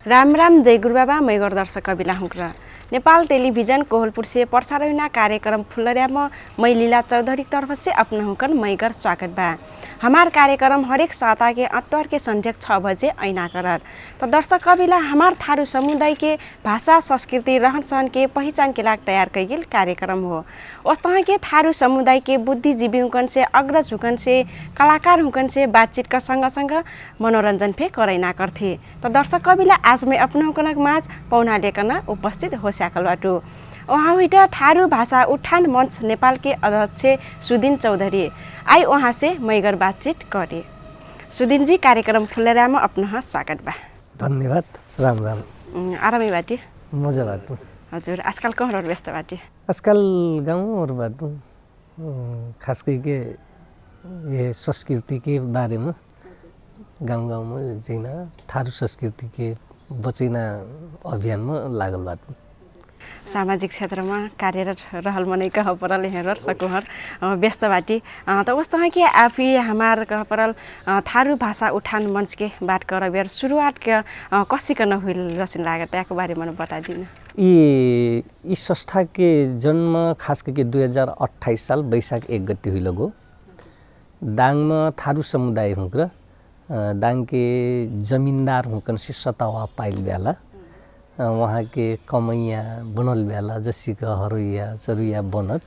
राम राम जय गुरुबाबा मैगर दर्शक कविला हुक्र नेपाल टेलीविजन कोहलपुर से प्रसारण कार्यक्रम फुलरियामा मैं लीला चौधरी तरफ से अपना हुकन मैगर स्वागत बा। हमार कार्यक्रम हरेक साता के अट्टर के संध्या 6 बजे ऐना करर। तो दर्शक कविला हमार थारू समुदाय के भाषा संस्कृति रहन सहन के पहचान के लाग तैयार कईल कार्यक्रम हो। उस तरह के थारू समुदाय के बुद्धिजीवी हुकन से अग्रज हुकन से कलाकार हुकन से बातचीत का संग संग मनोरंजन फे करैना करथे। तो दर्शक कविला आज मैं अपना हुकन माझ पौना लेकन उपस्थित हो सकेल बाटो। वहाँ हुइटा थारू भाषा उत्थान मंच नेपाल के अध्यक्ष सुदिन चौधरी आई वहाँ से मैगर बातचीत करे। सुदिन जी कार्यक्रम फुलरामा अपना स्वागत बा। धन्यवाद। राम राम। आरामै बाटी मजा बाटो। हजुर आजकल कहाँ व्यस्त बाटी? आजकल गाउँहरु बाटो खास करके ये संस्कृति के बारे में गाउँ में जैना थारू संस्कृति के बचैना अभियान में लागल बाटो। सामाजिक क्षेत्र में कार्यरत रहल मनै कह परल हेरर सकुहर व्यस्त बाटी। तो उस तरह के आप ही हमार कह परल थारू भाषा उत्थान मंच के बात कर बेर शुरुआत के कसी करना हुइल जसिन लागत याको बारे में बता दिन। ई संस्था के जन्म खास करके 2028 साल वैशाख 1 गते हुई लगो। दाङ में थारू समुदाय हुँक्र दाङ के जमींदार हुकन से सतावा पाइल बेला वहाँ के कमैया बनल बेला जसी का हरुइया चरुइया बनत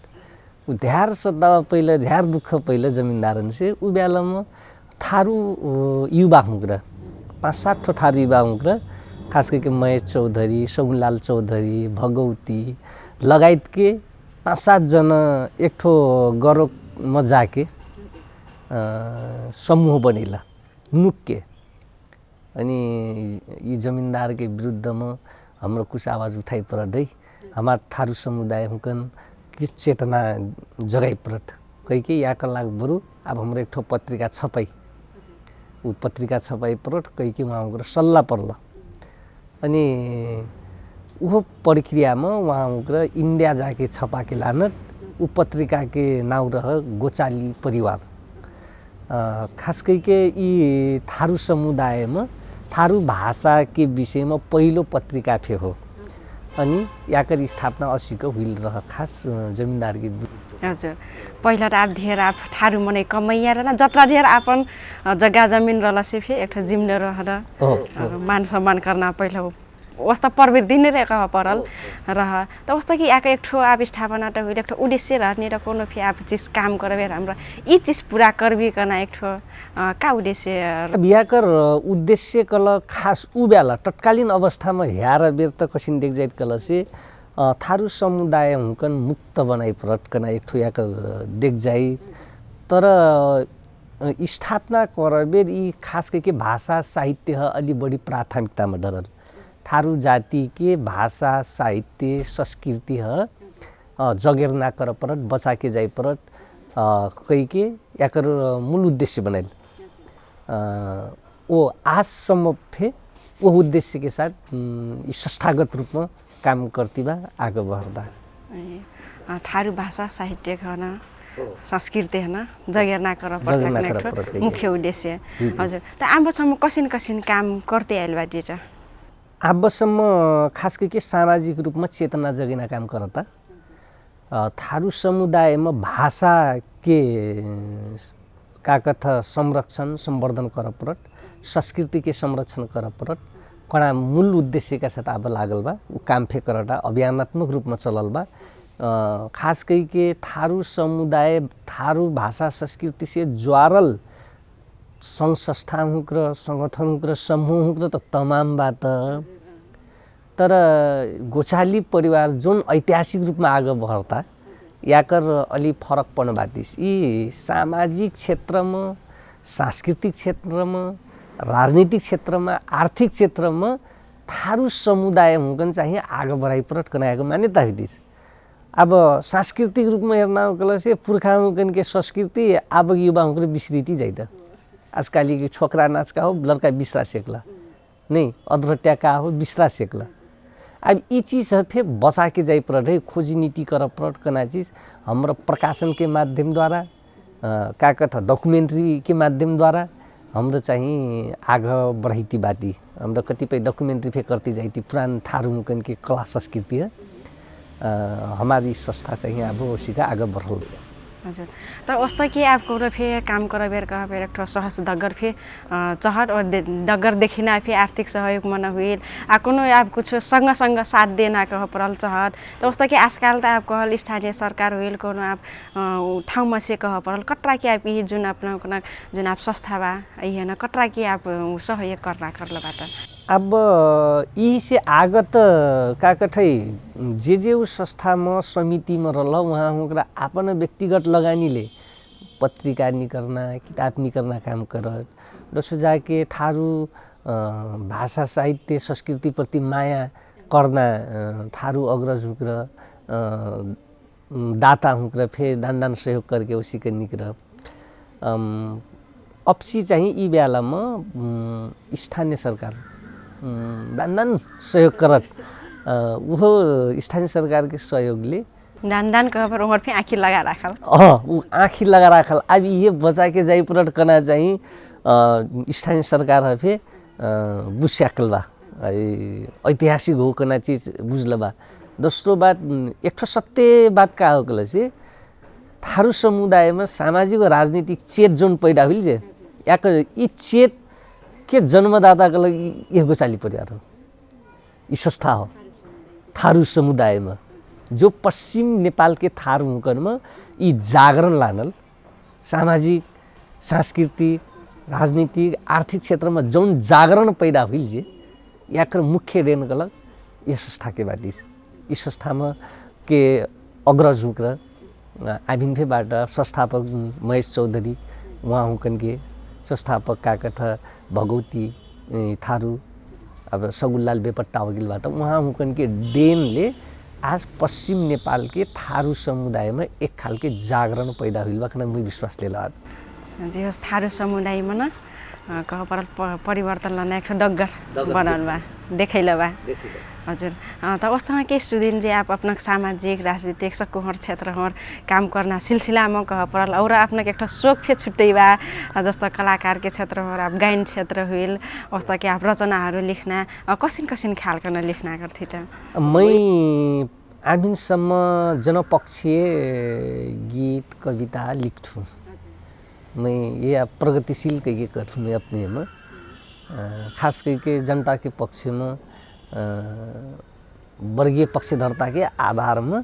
ध्यार सतावा पहले ध्यार दुख पहले जमींदारन से उ बेला में थारू युवा हुँक्र 5-7 ठो थारू युवा हुँक्र खास करके महेश चौधरी सगुनलाल चौधरी भगवती लगायत के 5-7 जना एक ठो गरो में जाके समूह बनेला नुक्के अनि यी जमींदार के विरुद्ध में हाम्रो कुछ आवाज उठाई परदै हमार थारू समुदाय हुकन किस चेतना जगाई परत कई के या लाग बरु अब हाम्रो एक ठो पत्रिका छपाई उ पत्रिका छपाई परत कई के वहाँ उग्र सल्लाह पर्ला अनि उहो प्रक्रिया में वहाँ उग्र इंडिया जाके छपा के लानत उ पत्रिका के नाम रह गोचाली परिवार। खास करके यी थारू समुदाय में थारू भाषा के विषय में पहिलो पत्रिका थे हो अनि याकर स्थापना 80 को हुइल रह खास जमींदार के। हजुर पहिला त आप धेर आप थारू मनै कमैया र जत्रा धेर आपन जग्गा जमीन रहला से फे एक जिम्मे रहल मान सम्मान करना पहिला वस्ता प्रवृत्ति नै रेखा परल रह त वस्ता कि याक एक ठो आप स्थापना त हुइल एक ठो उद्देश्य रहने र कोनो फे आप चीज काम करबे हमरा ई चीज पूरा करबी कना एक ठो का उद्देश्य बियाकर उद्देश्य कल खास उ बेला तत्कालीन अवस्था में हेर बेर त कसिन देख जाइत कल से थारू समुदाय हुकन मुक्त बनाई परत कना एक ठो याकर देख जाई तर स्थापना करबे ई खास करके भाषा साहित्य अलि बढी प्राथमिकता में डरल थारू जाति के भाषा साहित्य संस्कृति जगेर ना कर परत बचा के जाई परत कई के याकर मूल उद्देश्य बनाइल वो आज सम्म फे वो उद्देश्य के साथ संस्थागत रूप में काम करती बा आगे बढ़ता थारू भाषा साहित्य खाना संस्कृति है ना जगेर ना कर परत मुख्य उद्देश्य। हजुर त आम्बोसम्म कसिन काम करते आइल बाटी त आबसम्म खास करके सामाजिक रूप में चेतना जगिना काम करता थारू समुदाय में भाषा के का कथा संरक्षण संवर्धन कर परत संस्कृति के संरक्षण कर परत कड़ा मूल उद्देश्य का साथ अब लागल बा उ काम फे करता अभियानात्मक रूप में चलल बा। खास करके थारू समुदाय थारू भाषा संस्कृति से ज्वारल संघ संस्था हुक्र संगठन हुक्र समूह हुक्र त तमाम बात तर गोचाली परिवार जुन ऐतिहासिक रूप में आगे बढ़ता याकर अलि फरक पर्न बातिस यी सामाजिक क्षेत्र में सांस्कृतिक क्षेत्र में राजनीतिक क्षेत्र में आर्थिक क्षेत्र में थारू समुदाय हुकन चाहिए आगे बढ़ाई परत कनाएको मान्यता हुइदिस। अब सांस्कृतिक रूप में हेर्ना कल से पुर्खा हुकन के संस्कृति अब युवा हुकन बिसरिती जाइदा आजकल की छोकरा नाच का हो लड़का बिसरा सेकला नहीं अधरट्या का हो बिसरा सेकला। अब ये चीज़ फिर बचा के जाई पड़े खोजी नीति कर पड़ कना चीज़ हमारा प्रकाशन के माध्यम द्वारा का कथा डॉक्यूमेंट्री के माध्यम द्वारा हाम्रो चाहिँ आगे बढ़ैती बाती हाम्रो कतिपय डॉक्यूमेंट्री फे करती जाती पुरान थारू मुकन के कला संस्कृति है हमारी संस्था चाहिँ अब उसी का आगे बढ़ल हजुर त उस्तो कि आपको फे काम करबेर कह बेर एक सहज दगर फे चहर और दगर देखिना फे आर्थिक सहयोग मन हुइल आ कोनो आप कुछ संग संग साथ देना कह परल चहर त उस्तो कि आजकल त आप कहल स्थानीय सरकार हुइल कोनो आप ठाउँ मसे कह परल कटरा कि आप यही जुन अपना जुन आप संस्था बा यही न कटरा कि आप सहयोग करला करलबाट अब यही से आगत का कठै जे उस संस्थामा समितिमा रहल वहाँ हुँकरा अपन व्यक्तिगत लगानीले पत्रिका निकलना किताब निकलना काम करत दोस्रो जाके थारू भाषा साहित्य संस्कृति प्रति माया करना थारू अग्रज हुँकरा दाता हुँकरा फेर दान सहयोग करके उसी के निकर अपसी चाहिँ यी बेलामा स्थानीय सरकार दान सहयोग करत वो स्थानीय सरकार के सहयोगले दान कह उमर फे आँखी लगा राखल ऊ आँखी लगा राखल अब ये बचा के जाई पुरट कना चाहिँ स्थानीय सरकार फे बुझ्याकल बा ऐतिहासिक हो कना चीज बुझल बा दोस्रो बात एक ठो सत्य बात का हो कल से थारू समुदायमा सामाजिक और राजनीतिक चेत जोन पैदा हुइल जे याक यी चेत के जन्मदाताका लागि यो गोसाली परिवार हो यी संस्था हो थारू समुदायमा जो पश्चिम नेपाल के थारू हुकनमा यी जागरण लानल सामाजिक सांस्कृतिक राजनीतिक आर्थिक क्षेत्रमा जौन जागरण पैदा हुइल जे याकर मुख्य देन गलक यो संस्था के बातिस यी संस्थामा के अग्रज हुकर आभिन्फेबाट संस्थापक महेश चौधरी उहाँ हुकन के संस्थापक का कथा भगवती थारू अब सगुल्लाल बेपट्टा वगिलबाट उहाँ हुकन के देनले आज पश्चिम नेपाल के थारू समुदायमा एक खालके जागरण पैदा हुइल बखना म विश्वास लेला जी होस् थारू समुदायमा न कह परल परिवर्तन लन एक डगर बनाउल बा देखैल बा हजुर त अवस्थामा के सुदिन जे आप अपना सामाजिक राजनीतिक सकुहर क्षेत्र हर काम करना सिलसिलामा कह परल और अपना एक शौक फे छुट्टै बा जस्तो कलाकार के क्षेत्र हर आप गायन क्षेत्र हुइल अवस्था के आप रचनाहरू लेख्ना कसिन ख्याल गर्न लेख्ना गर्थे त मै आमिनसम्म जनपक्षीय गीत कविता लिख्छु मैं ये प्रगतिशील के करथूँ मैं अपने में खास करके जनता के पक्ष में वर्गीय पक्षधरता के आधार में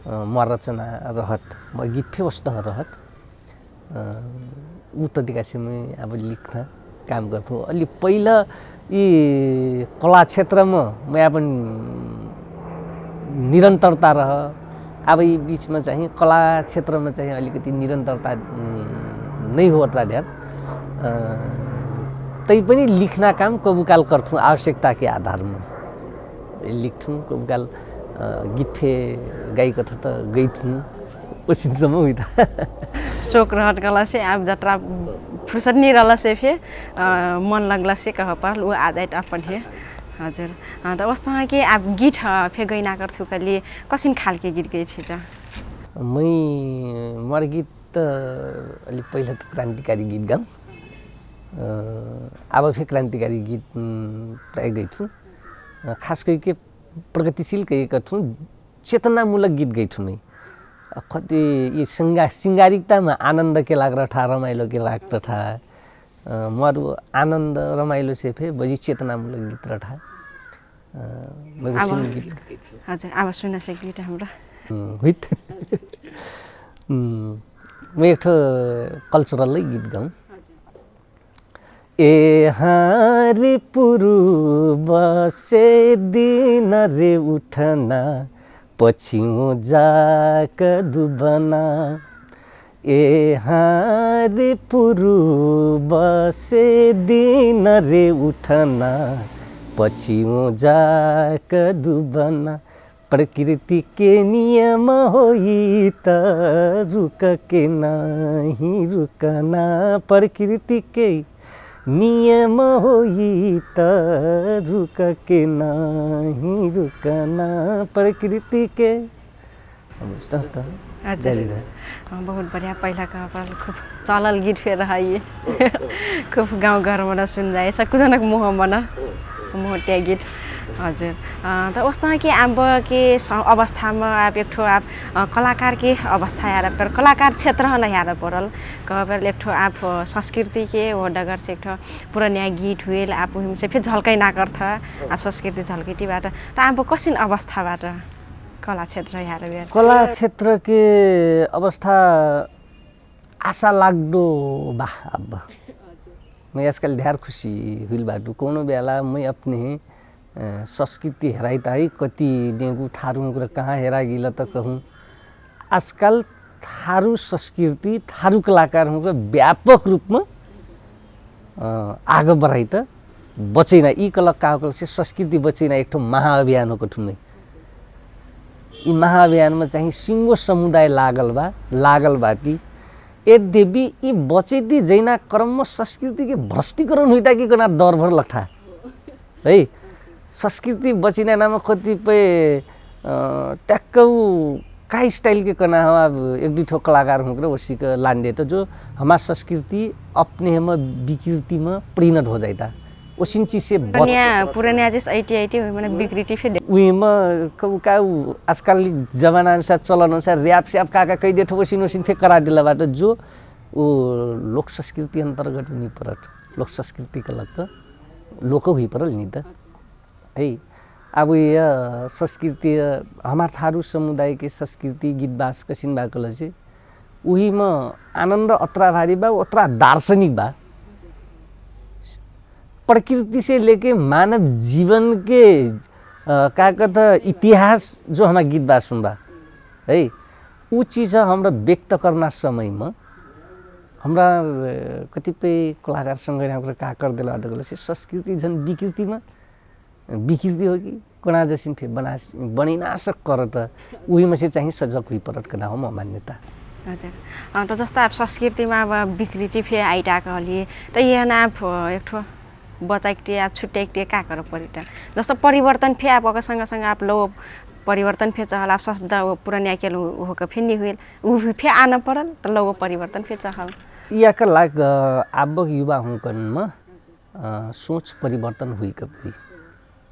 म रचना रहत म गीत फे वस्तु रहत उत्तरिका से मैं अब लिखना काम गर्थूँ अलि पहिला यी कला क्षेत्र में मैं अपन निरंतरता रह अब यी बीच में चाहिँ कला क्षेत्र में चाहिँ अलिकति निरंतरता नहीं हो अट्ला ध्यान तै पनि लिखना काम कबुकाल गर्थूँ आवश्यकता के आधार में लिख्थूँ कबुकाल गीत फे गाई कथा त गईथूँ ओसिनसम्म हुइता शौक रहत गला से आप जत्रा फुर्सद नहीं रहला से फे मन लगला से कह पर वो आ जाए अपन है हजुर त अवस्थामा के आप गीत फे गइना गर्थ्यो कले कसिन खालके गीत गए छ त मर गीत त अलि पहिला त क्रान्तिकारी गीत गाऊँ अब फे क्रान्तिकारी गीत प्राय गइथुँ खास करके प्रगतिशील कही गर्थूँ चेतनामूलक गीत गइथुँ मैं कति ये सिंगारिकतामा आनन्द के लाग रहा रमाइलो के लाग रहा मरु आनन्द रमाइलो से फे बजी चेतनामूलक गीत रहा हजुर अब सुन्न सकियो हाम्रो हुइट म एक ठो कल्चरलै गीत गाऊँ ए हारी पूर्व से दिन रे उठना पछिउ जाक दुबना ए हारी पूर्व से दिन रे उठना पछिउ जाक दुबना प्रकृति के नियम होई त रुक के नहीं रुकना प्रकृति के नियम होई त रुक के नहीं रुकना प्रकृति के बहुत बढ़िया पहिला का पर खूब चलल गीत फेर है ये खूब गाउँ घरमा सुन जाए सबैजनाको मोहटिया गीत हजुर त उस्ता कि अब के अवस्थामा आप एक ठो आप कलाकार के अवस्था यार पर कलाकार क्षेत्र न यार परल कबर एक ठो आप संस्कृति के वो डगर से एक ठो पुरानिया गीत हुएल आप हमसे फिर झल्कै ना गर्थ आप संस्कृति झल्केटीबाट त अब कसिन अवस्थाबाट कला क्षेत्र यार बेर कला क्षेत्र के अवस्था आशा लाग्दो बा अब मैं आजकल ढेर खुशी हुई बाटू कोनो बेला मैं अपने संस्कृति हेराई ताई कति डेंगू थारू कहाँ हेरा गिला त कहूँ आजकल थारू संस्कृति थारू कलाकार व्यापक रूप में आगे बढ़ाई त बचैना यी कलाकार से संस्कृति बचैना एक ठो महाअभियान हो ठुमै यी महाअभियान में चाहिँ सिंगो समुदाय लागल बाती यद्यपि यी बचैती जैना क्रम में संस्कृति के भ्रष्टीकरण हुई कि कना दर भर लठा है संस्कृति बचिना नाम कतिपय ट्याक्कौ का स्टाइल के कना हो अब एक दुई ठो कलाकार हुँ उसी का लांडे तो जो हमारा संस्कृति अपने में विकृति में परिणत हो जाता उसिन चीज से पुरानिया जिस 80 मैंने विकृति फिर उही में का आजकल जमाना अनुसार चलन अनुसार रैप स्याप का कई देठो उसिन फेक करा दिला बाट जो वो लोक संस्कृति अंतर्गत नहीं परत लोक संस्कृति का लग लोक हुई परल नहीं त है अब यह संस्कृति हमार थारू समुदाय के संस्कृति गीत बास कसिन बाकल से उही में आनंद अत्रा भारी बा अत्रा दार्शनिक बा प्रकृति से लेके मानव जीवन के का कहता इतिहास जो हमारा गीत बात सुनबा है वो चीज़ हमरा व्यक्त करना समय में हमरा कतिपय कलाकार संगठन हमरा का कर दिला अटकल से संस्कृति जन विकृति में विकृति हो कि कोना जसिन फे बनिना सक करत उही में से चाहिँ सजग हुई परत कना हो म मान्यता हजुर त जस्तो आप संस्कृतिमा अब विकृति फे आइटाको हलिए त यहाँ आप एक ठो बचाइटे आप छुट्याइटे का कर परिता जस्तो परिवर्तन फे आप सँग आप लो परिवर्तन फे चहल आप सदा पुरानिया के हो के फेनि हुइल उ फे आना परल त लोगो परिवर्तन फे चहल या का लाग आबक युवा हुकन में सोच परिवर्तन हुई कपरी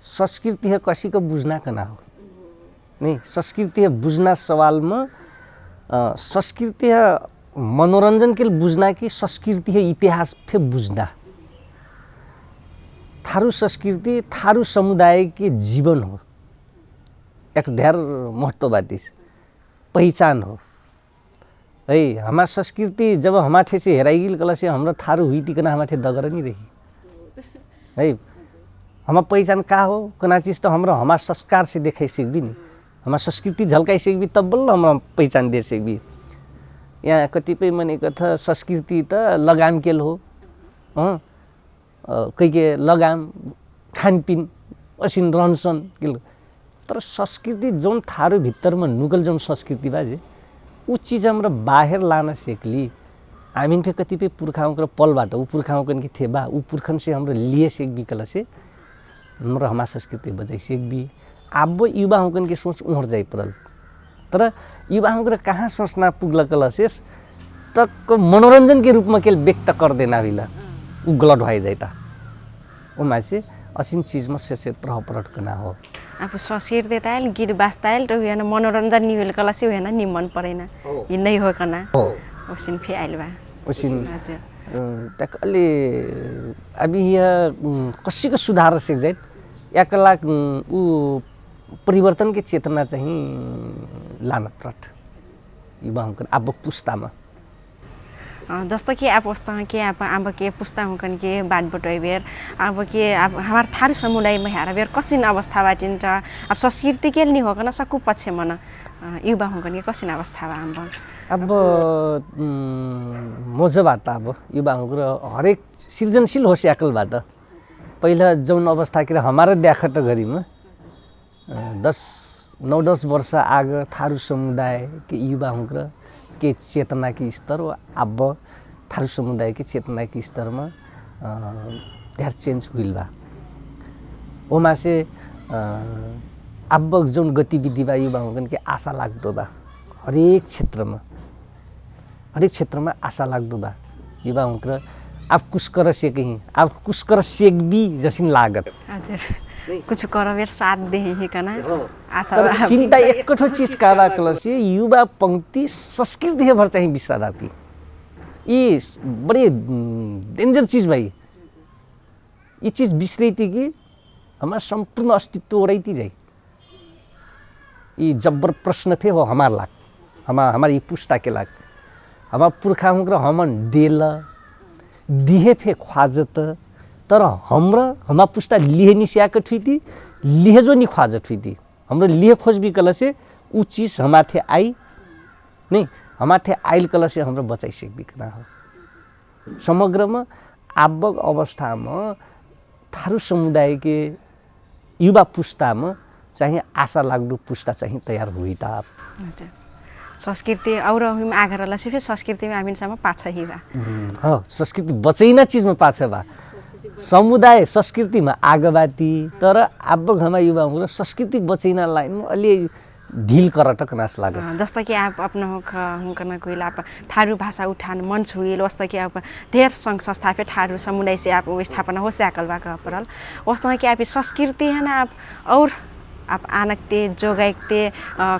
संस्कृति है कसी को बुझना का ना हो नहीं संस्कृति है बुझना सवाल में संस्कृति है मनोरंजन के लिए बुझना कि संस्कृति है इतिहास फिर बुझना थारू संस्कृति थारू समुदाय के जीवन हो एक ढेर महत्ववादी पहचान हो है हमारा संस्कृति जब हमारे से हेराई गल से हमरा थारू हुई तिकना हमारे दगर नहीं रही है हमारा पहचान का हो कना चीज़ तो हमारा संस्कार से देखाई सीखबी नहीं हमारा संस्कृति झलकाई सीखबी तब बल्ल हमारा पहचान दे सीखबी यहाँ कतिपय मने कथा संस्कृति तो लगाम केल हो कई के लगाम खानपिन असिन रहनसन के तर संस्कृति जौन थारू भित्तर में नुकल जौन संस्कृति बाजे उ चीज़ हमरा बाहर लाना सीखली आमीन पे कतिपय पुरखाओं का पलबाट उ पुरखाओं के थे बा उ पुरखन से हमरा लिए सीखबी कला से हमरा हमारा संस्कृति बजाई सीखबी अब युवा हुकन के सोच उहर जाई परल तर युवा हुकन कहाँ सोचना पुगल कला से तक मनोरंजन के रूप में के व्यक्त कर देना विला उ गलत हो जाता उमा से असिन चीज में से प्रभाव पड़त कना हो आप संस्कृति ताइल गीत बास्ताइल तो हेन मनोरंजन निवेल कला से हेन निमन परेना ये नहीं हो कना ओसिन फे आइल बा ओसिन तक अलि अभी यह कसी को सुधार सीख जाए या कला उ परिवर्तन के चेतना चाहिँ लान पड़त युवा हुकन अब पुस्ता में जस्तो कि आप उस्ता के आप अब के पुस्ता हुकन के बात बटोय बेर अब के आप हमार थारू समुदाय में हारा बेर कसिन अवस्था बाटिन त अब संस्कृति के नि होकन सकु पछि मन युवा हुकन के कसिन अवस्था बा अब मजबाट अब युवा हुकन हरेक सृजनशील हो स्याकलबाट पहिला जौन अवस्था के हमारा देखट गरी में 9-10 वर्ष आग थारू समुदाय के युवा हुकन के चेतना के स्तर अब थारू समुदाय के चेतना के स्तर में ढेर चेंज हुई बा ओमा से अब जौन गतिविधि बा युवा हुकन के आशा लाग्दो बा हरेक क्षेत्रमा आशा लाग्दो बा युवा हुँक्र अब कुछ कर सेकहीं अब कुछ कर सेक भी जसिन लागत हजुर कुछ करबेर साथ देही कना आशा तर चिन्ता एकठो चीज काबा कलसी युवा पंक्ति संस्कृति भर चाहिँ बिसरा राती ये बड़े डेंजर चीज भाई ये चीज बिसरी थी कि हमारा संपूर्ण अस्तित्व उड़ाई थी जाए ये जब्बर प्रश्न थे वो हमार लाग हमारी पुस्ता के लाग हमारा पुरखा हुँक्र हमन डेल दिहे फे ख्वाजत तर हमारा पुस्ता लिहे निस्याक ठुई लिहे जो नि ख्वाजत हुई हाम्रो लिहे खोज भी कल से ऊ चीज हमारे आई नहीं हमारे आइल कल से हाम्रो बचाई सेक भी करना हो समग्र में आवक अवस्था में थारू समुदाय के युवा पुस्ता में चाहिए आशा लाग्दो पुस्ता चाहिए तैयार हुई था संस्कृति और आगर सिर्फ संस्कृति में हामीसम्म पाछा ही बा हाँ संस्कृति बचैना चीज में पाछा बा समुदाय संस्कृति में आगबाती तर आवक हमारा युवा हुँक्र संस्कृति बचैना लाइन में अलि ढील करटक नास लागे जस्तो कि आप अपना हुँकन कोई आप थारू भाषा उठान मंच हुई वस्तो कि आप धेर संघ संस्था पे थारू समुदाय से आप स्थापना हो सैकल बा कह परल वस्तो कि आप संस्कृति है ना और आप आनकते जोगाइते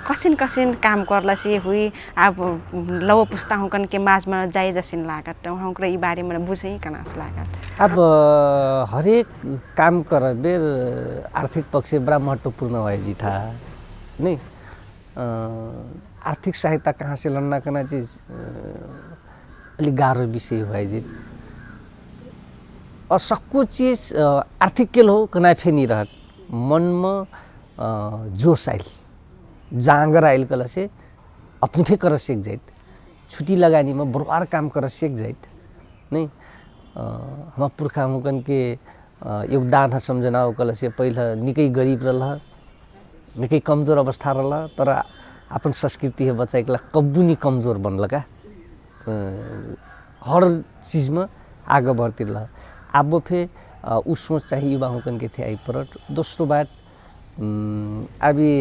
कसिन कसिन काम करला से हुई आप लव पुस्ता हुँकन के माझ में जाए जसिन लागत हुँक्र ई बारे में बुझे कनास लागत अब हरेक काम कर बेर आर्थिक पक्ष बड़ा महत्वपूर्ण है जी था नहीं आर्थिक सहायता कहाँ से लड़ना करना चीज अलि गाह्रो विषय हुआ जी और सबको चीज आर्थिक के लो कना फे नहीं रहत मन में जोश आइल जांगर आइल कल से अपने फे कर सेक जाए छुट्टी लगानी में बरबार काम कर सेक जाए नहीं हमारा पुरखा हुकन के योगदान समझना हो कल से पहले निकै गरीब रहा निकै कमजोर अवस्था रहा तर अपन संस्कृति है बचाएला कब्बू नहीं कमजोर बनल का हर चीज में आगे बढ़ती रहा अब फे उ सोच चाहिए युवा हुकन के थे आई पर दोस्रो बात अभी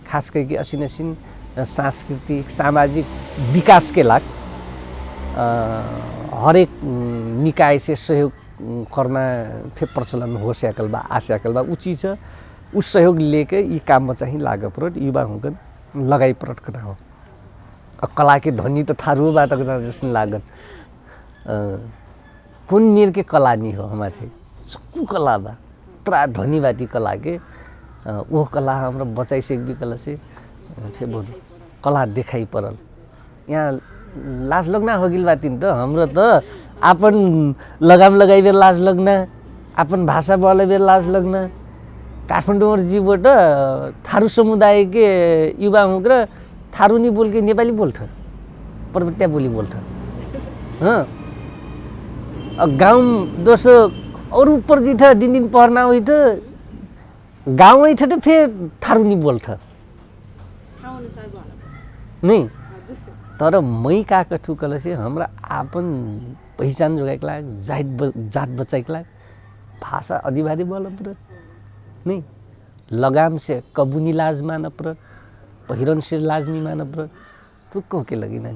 खास करके असिन असिन सांस्कृतिक सामाजिक विकास के लाग हरेक निकाय से सहयोग करना फिर प्रचलन हो सकल बा आ सकल बा उ चीज उस सहयोग लेके ये काम में चाहिए लाग परट युवा हुकन लगाई परट करना हो कला के धनी तो थारू बात जैसे लागत कौन मेर के कला नहीं हो हमारे सबको कला बा त्रा धनी बाती कला के वो कला हमरा बचाई सेक भी कला से फिर बोल कला दिखाई परल यहाँ लाज लगना हो गिल बातिन तो हाम्रो तो अपन लगाम लगाई बेर लाज लगना अपन भाषा बोले बेर लाज लगना काठमाडौँ जीवबाट थारू समुदाय के युवा हुँक्र थारू नहीं बोल के नेपाली बोल्छ पर्वत्या बोली बोल्छ हाँ गाउँ दोसो और ऊपर जी था दिन पढ़ना हुई तो गाँव ही तो फिर थारू नहीं बोल्छ नहीं तर मै का कठू कल से हमरा आपन पहचान जोगाइक लाग जात बचाइक लाग भाषा अधिवादी बोल परत नहीं लगाम से कबूनी लाज मान परत पहिरन से लाज नहीं मान परत तो कह के लगी ना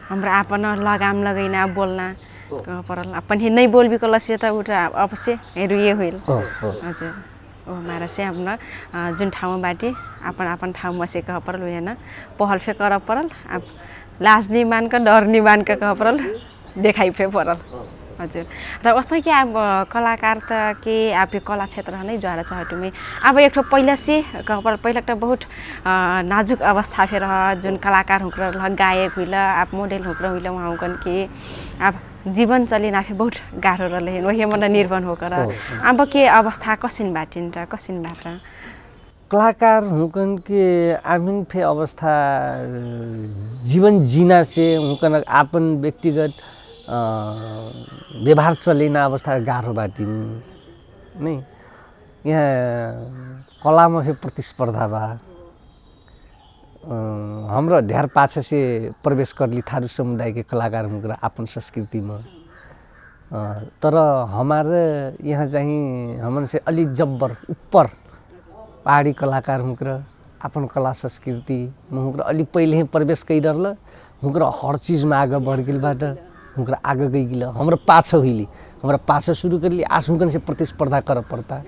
हमरा आपन लगाम लगैना बोलना कह परल अपन ही नहीं बोल भी कल से त उठा अवश्य हेरु ये होइल हजुर ओ हमारा से अपना जुन ठाउँमा बाटी अपन अपन ठाउँमा से कह परल होइन पहल फे कर परल अब लाज नहीं मान कर डर नहीं मान कर कह परल देखाई फे परल हजुर र वस्तो कि अब कलाकार त के आप कला क्षेत्र नै ज्वारा चाहटु में अब एक ठो पहिला से कह परल पहिला त बहुत नाजुक अवस्था फे रह जुन कलाकार हुक्र गायक हुइला आप मोडेल हुक्र हुइला वहाँ हुकन के अब जीवन चलिना फे बहुत गाह्रो रहले वही मन निर्भर होकर अब के अवस्था कसिन बाटिन्छ कसिन बाट कलाकार हुकन के आमिन फे अवस्था जीवन जीना से हुकन आपन व्यक्तिगत व्यवहार चलिना अवस्था गाह्रो बाटिन नहीं यहाँ कला में फे प्रतिस्पर्धा बा हाम्रो ढेर पाछे से प्रवेश करली थारू समुदाय के कलाकार हुँक्र अपन संस्कृति में तर हमारे यहाँ चाहिँ हमन से अलि जब्बर ऊपर पहाड़ी कलाकार हुँक्र अपन कला संस्कृति में हुनकर अलिक पहले ही प्रवेश कर रहा हुनकर हर चीज़ में आगे बढ़ गई बाट हुनकर आगे गई गिला हमरा पाछे हुईली हमरा पाछे शुरू कर ली आज हुनकर से प्रतिस्पर्धा कर पड़ता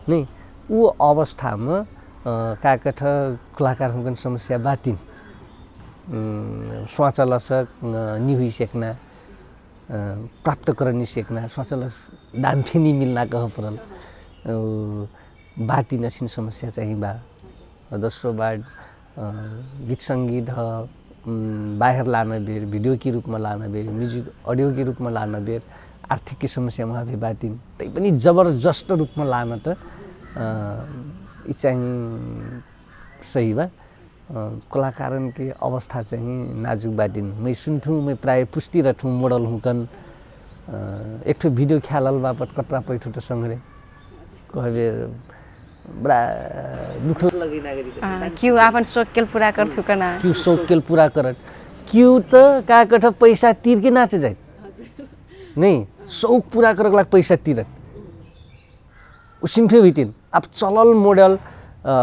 नहीं वो अवस्था में का कथ कलाकार हुनकर समस्या बातिन स्वचालस निहुई सेकना प्राप्त करनी सेकना स्वचालस दान फेनी मिलना कह परल बाती नसिन समस्या चाहिँ बा दोस्रो बात गीत संगीत बाहर लाना बेर भिडियो के रूप में लाना बेर म्यूजिक ऑडियो के रूप में लाना बेर आर्थिक की समस्या वहाँ भी बातिन तै पनि जबरदस्त रूप में लाना त चाहिँ सही बा कलाकारन के अवस्था चाहिँ नाजुक बातिन मैं सुन्थूँ मैं प्राय पुष्टि रठूँ मोडल हूँ कन एक ठो भिडियो ख्यालल बापत कटरा पैठो त संगरे कहबे बड़ा दुख लगी नागरिक क्यों अपन शौक के पूरा कर थुकना क्यों शौक के पूरा करत क्यों तो का कठ पैसा तीर के नाचे जाए नहीं शौक पूरा कर लाग पैसा तीरत उसिनफे बितिन अब चलल मोडल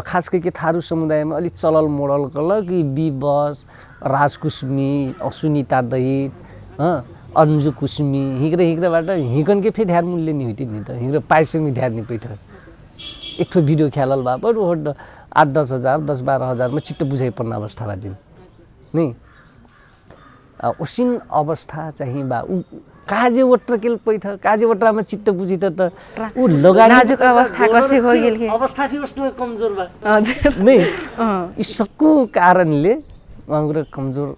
खास करके थारू समुदाय में अलि चलल मोडल कल कि बी बस राजकुसमी सुनीता दहित अंजु कुसमी हिग्रेबाट हिकन के फेरि ध्यान मूल्य नहीं हुई नि त हिग्रे पाइसँग ध्यान नहीं पैठ एक ठो भिडियो ख्यालल बा बरु 8-10 हजार 10-12 हजार में चित्त बुझाइ पर्ने अवस्था बा दिन नहीं उसिन अवस्था चाहिँ बा काजे वट्र केल पैठ काजे वट्रा में चित्त बुझित त उ लगानी नाजुक अवस्था कसै हो गेल के अवस्था फिर उसमें कमजोर बा हजुर नहीं इस सबको कारणले उहाँको कमजोर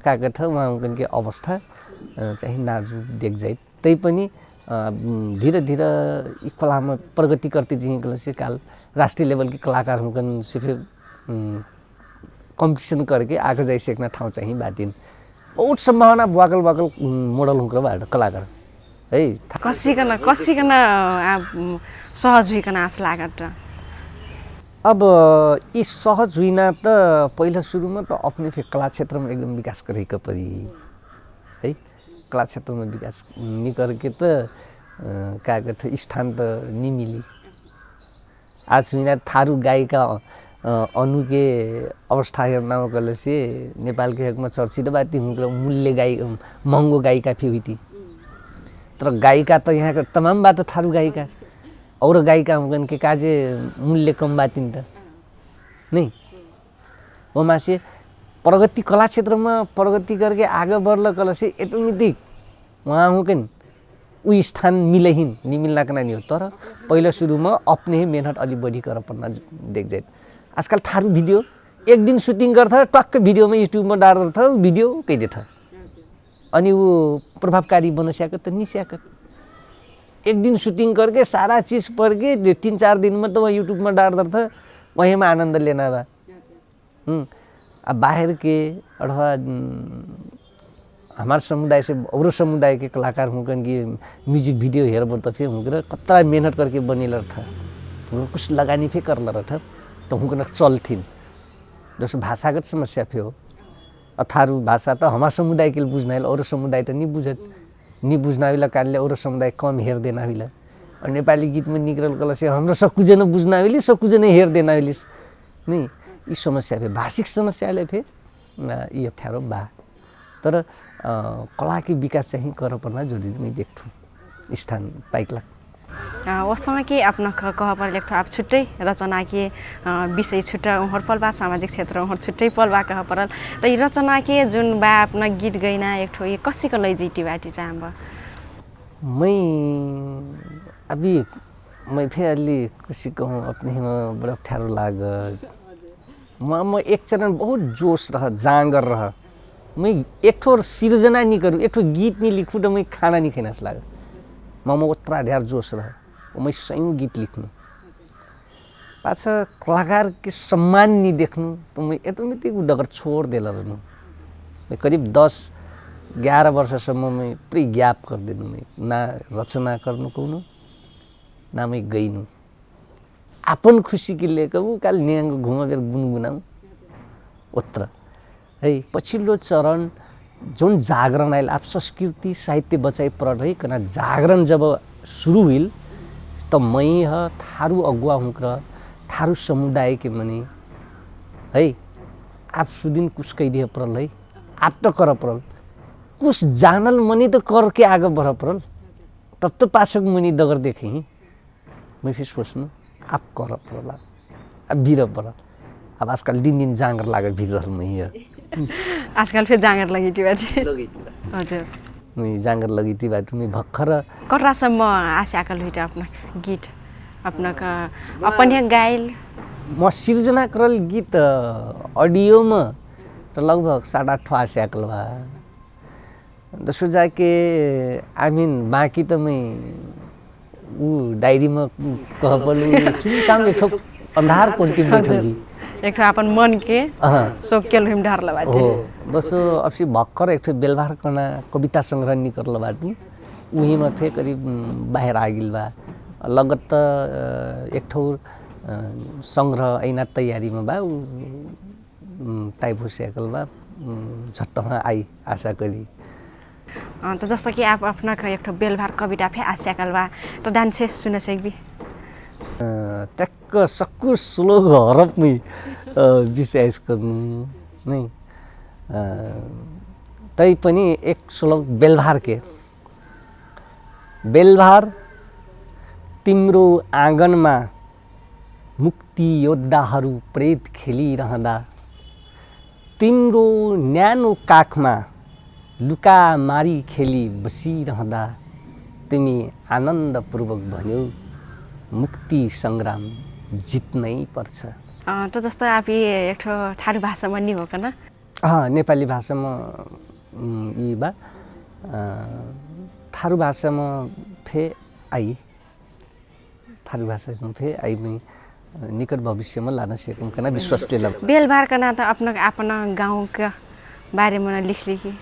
का कथ उहाँको के अवस्था चाहिँ नाजुक देख जाए तै पनि धीरे धीरे ई कला में प्रगति करते जी से काल राष्ट्रीय लेवल के कलाकार हुकन सिर्फ कंपटीशन करके आगे जाई सकना ठाउँ चाहिँ बातिन बहुत संभावना वाकल मोडल हुकरबाट कलाकार है कसिकन सहज हुइकन आस लागत अब यी सहज हुइना त पहिला सुरुमा त अपने फेरि कला क्षेत्रमा एकदम विकास गरेको परि है कला क्षेत्र में विकास नहीं करके तो का कहते स्थान तो नहीं मिली आज हुइना थारू गायिका अनु के अवस्था हेर्न गले से नेपाल के हकमा चर्चित बाती हुनकर मूल्य गायिक महँगो गायिका भी हुई थी तर गायिका तो यहाँ का तमाम बात थारू गायिका और गायिका हुकन के काजे मूल्य कम बातिन त नहीं वो मासे प्रगति कला क्षेत्र में प्रगति करके आगे बढ़ल कल से ऑटोमेटिक वहाँ हुकन उ स्थान मिलहिन नहीं मिलना का नहीं हो तर पहले शुरू में अपने ही मेहनत अलि बढी कर पड़ना देख जाए आजकल थारू भिडियो एक दिन शूटिंग करता टक्क भिडियो में यूट्यूब में डाल था भिडियो कह देता अनि वो प्रभावकारी बन सक तो नहीं सक एक दिन शूटिंग करके सारा चीज़ पढ़ के 3-4 दिन में तो वहाँ यूट्यूब में डाल था वहीं में आनंद लेना बा अब बाहर के अथवा हमारे समुदाय से और समुदाय के कलाकार हुकन की म्यूजिक वीडियो हेर तो फिर हुकर कतरा मेहनत करके बनेल था कुछ लगानी फिर कर रहा था तो हुकन चलथिन जैसे भाषागत समस्या फिर हो अथारू भाषा तो हमारे समुदाय के बुझना और समुदाय तो नहीं बुझना वाला कारणले और समुदाय कम हेर देना वाला और नेपाली गीत में निकल कल से हाम्रो सकुजन बुझना वाली सकुजन हेर देना वाली नहीं ये समस्या फिर भाषिक समस्याले फिर ये अप्ठ्यारो बा तर कला की विकास चाहिँ कर पर्ना जरुरी मैं देख्छु स्थान पाइकला वास्तवमा के आफ्नो कह पर लेख्थ्यो आप छुट्टै रचना के विषय छुट्टा उहर पलबा सामाजिक क्षेत्र उहर छुट्टै पलबा कह परल र यी रचना के जुन बा अपना गीत गैना एक ठो ये कसिको लैजिटी बाटी राम मैं फिर अलि खुशी कहूँ अपने में बड़ा ठारो लाग म एक चरण बहुत जोश रह जांगर रह मैं एक ठो सिर्जना नहीं करूँ एक ठो गीत नहीं लिखूँ तो मैं खाना नहीं खाना लाग म उतना ढेर जोश रह मैं सही गीत लिख्नु पाछा कलाकार के सम्मान नहीं देखनु तो मैं ऑटोमेटिक डगर छोड़ देला रहनु मैं करीब 10-11 वर्षसम्म मैं पूरी ग्याप कर देनु मैं ना रचना करनु कौनु ना मैं गइनु अपन खुशी के लिए कहूँ काल न्याङ्ग घुमा बेर गुनगुनाऊँ उत्र है पछिल्लो चरण जुन जागरण आयल आप संस्कृति साहित्य बचाई पढाइकन जागरण जब शुरू हुई तो मैं थारू अगुवा हुँकर थारू समुदाय के मने है आप सुदिन कुछ कहिदिए परल है आप तो कर परल कुछ जानल मनी तो कर के आगे बढ़ परल तब तो पाछक मनी दगर देखे ही मैं फिर सोच्नु आप कर परल अब भिर परल अब आजकल दिन जाँगर लागे भिर मैं आजकल फिर जाँगर लगी हजुर मैं जाँगर लगी थी बाटू मैं भर्खर कर्रासम्म आशाकल हुई अपना गीत अपना का अपन यहाँ गायल म सिर्जना करल गीत ऑडियो में तो लगभग 8.5 आशाकल बा दोस्रो जाके आई मीन बाकी तो मैं ऊ डायरी में कह पलू चुमचाम एक अंधार कोंटी बैठल भी एक अपन मन के सोकेल हिम ढार लबा हो दोस्रो अबसी भक्कर एक बेलबार करना कविता संग्रह निकल बाटू उही में फे करीब बाहर आ गिल बा लगत एक ठौर संग्रह ऐना तैयारी में बा टाइप हो सकल बा झट्टमा आई आशा करी तो जस्तो कि आप अपना एक बेलभार कविता फे आशाकल बा तो डान्से सुन सकबी ट्याक्क सक्कु श्लोक हरफ में विशेष गर्नु नै तै पनि एक श्लोक बेलभार के बेलभार तिम्रो आँगनमा मुक्ति योद्धाहरू प्रेत खेलिरहँदा तिम्रो न्यानो काखमा लुका मारी खेली बसिरहँदा तिमी आनन्दपूर्वक भन्यौ मुक्ति सङ्ग्राम जित्नै पर्छ तो जस्तो आप एक थारू भाषामा नि हो कन नेपाली भाषामा यी बा थारू भाषामा फे आई थारू भाषामा फे आई में निकट भविष्यमा लान सकूँ कना विश्वास ले लग बेलभार कना तो अपना गाउँ का बारे में लिख लिखी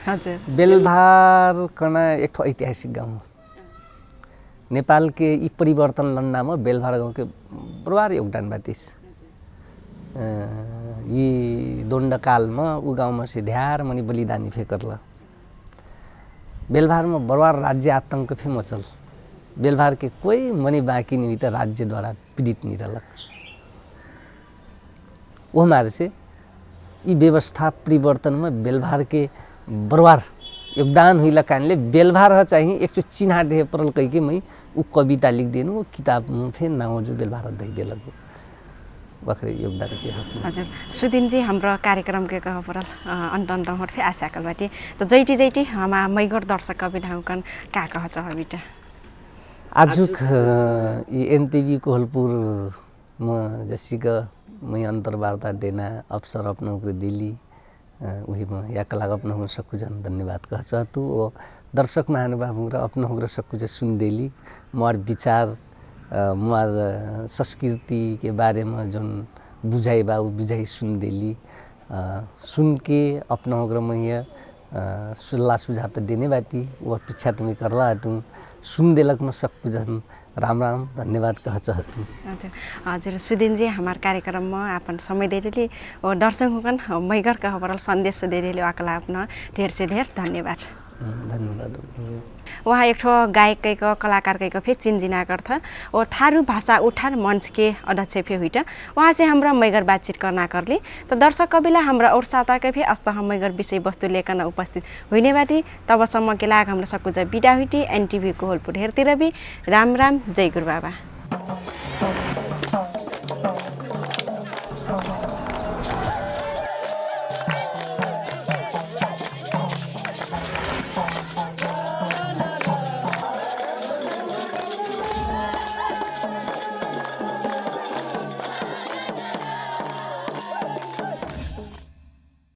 हजुर बेलभार कना एक ठो ऐतिहासिक गाउँ नेपाल के यी परिवर्तन लन्नामा बेलभार गाउँ के बराबर योगदान बातिस यी दण्डकाल में ऊ गाउँ में से ढ्यार मनी बलिदानी फेकरला बेलभार में बराबर राज्य आतंक फे मचल बेलभार के कोई मनी बाकी नहीं तो राज्य द्वारा पीड़ित नहीं रहलक वो हमारे से यी व्यवस्था परिवर्तन में बेलभार के बराबर योगदान हुई कारणले बेलभार चाहिँ एक चिन्हा दे परल कह के मैं ऊ कविता लिख देनु वो किताब में फिर नाम जो बेलभार दे देलक बखरे योगदान के हजुर सुदिन जी हाम्रो कार्यक्रम के कह परल अंत हर फे आशाकल बाटी तो जैटी जैटी हमा मैगर दर्शक कवि ढाउकन का कह छ बिटा आजुक ये एनटीवी कोहलपुर में जसिक मैं अंतर्वार्ता देना अवसर अपना को दिली वही में या कला अपना हो सकु जन धन्यवाद कह चाहतु और दर्शक महानुभाव र अपना हो सकु जे सुन देली मोर विचार मोर संस्कृति के बारे में जन बुझाई बा बुझाई सुन देली सुन के अपना हो मैं सुल्ला सुझाव तो देने बाती वो पीछा तुम्हें करला हटूँ सुन देलक में सकु जन राम राम धन्यवाद कह चाहतु हजुर हजुर सुदिन जी हमार कार्यक्रम में अपन समय देली और दर्शक कन मैगर कह परल संदेश देली वाकला अपना ढेर से ढेर धन्यवाद धन्यवाद वहाँ एक ठो गायक को कलाकार को फिर चिन्जिना गर्थ और थारू भाषा उठान मंच के अध्यक्ष फे हुई वहाँ से हमरा मैगर बातचीत करना करली तो दर्शक कविला हमरा और साता के भी अस्त हम मैगर विषय वस्तु लेकर उपस्थित हुने बाटी तबसम्म के लाग हमरा सकुजा बिदा हुई एनटीवी कोहलपुर हेरतिर भी राम राम जय गुरु बाबा।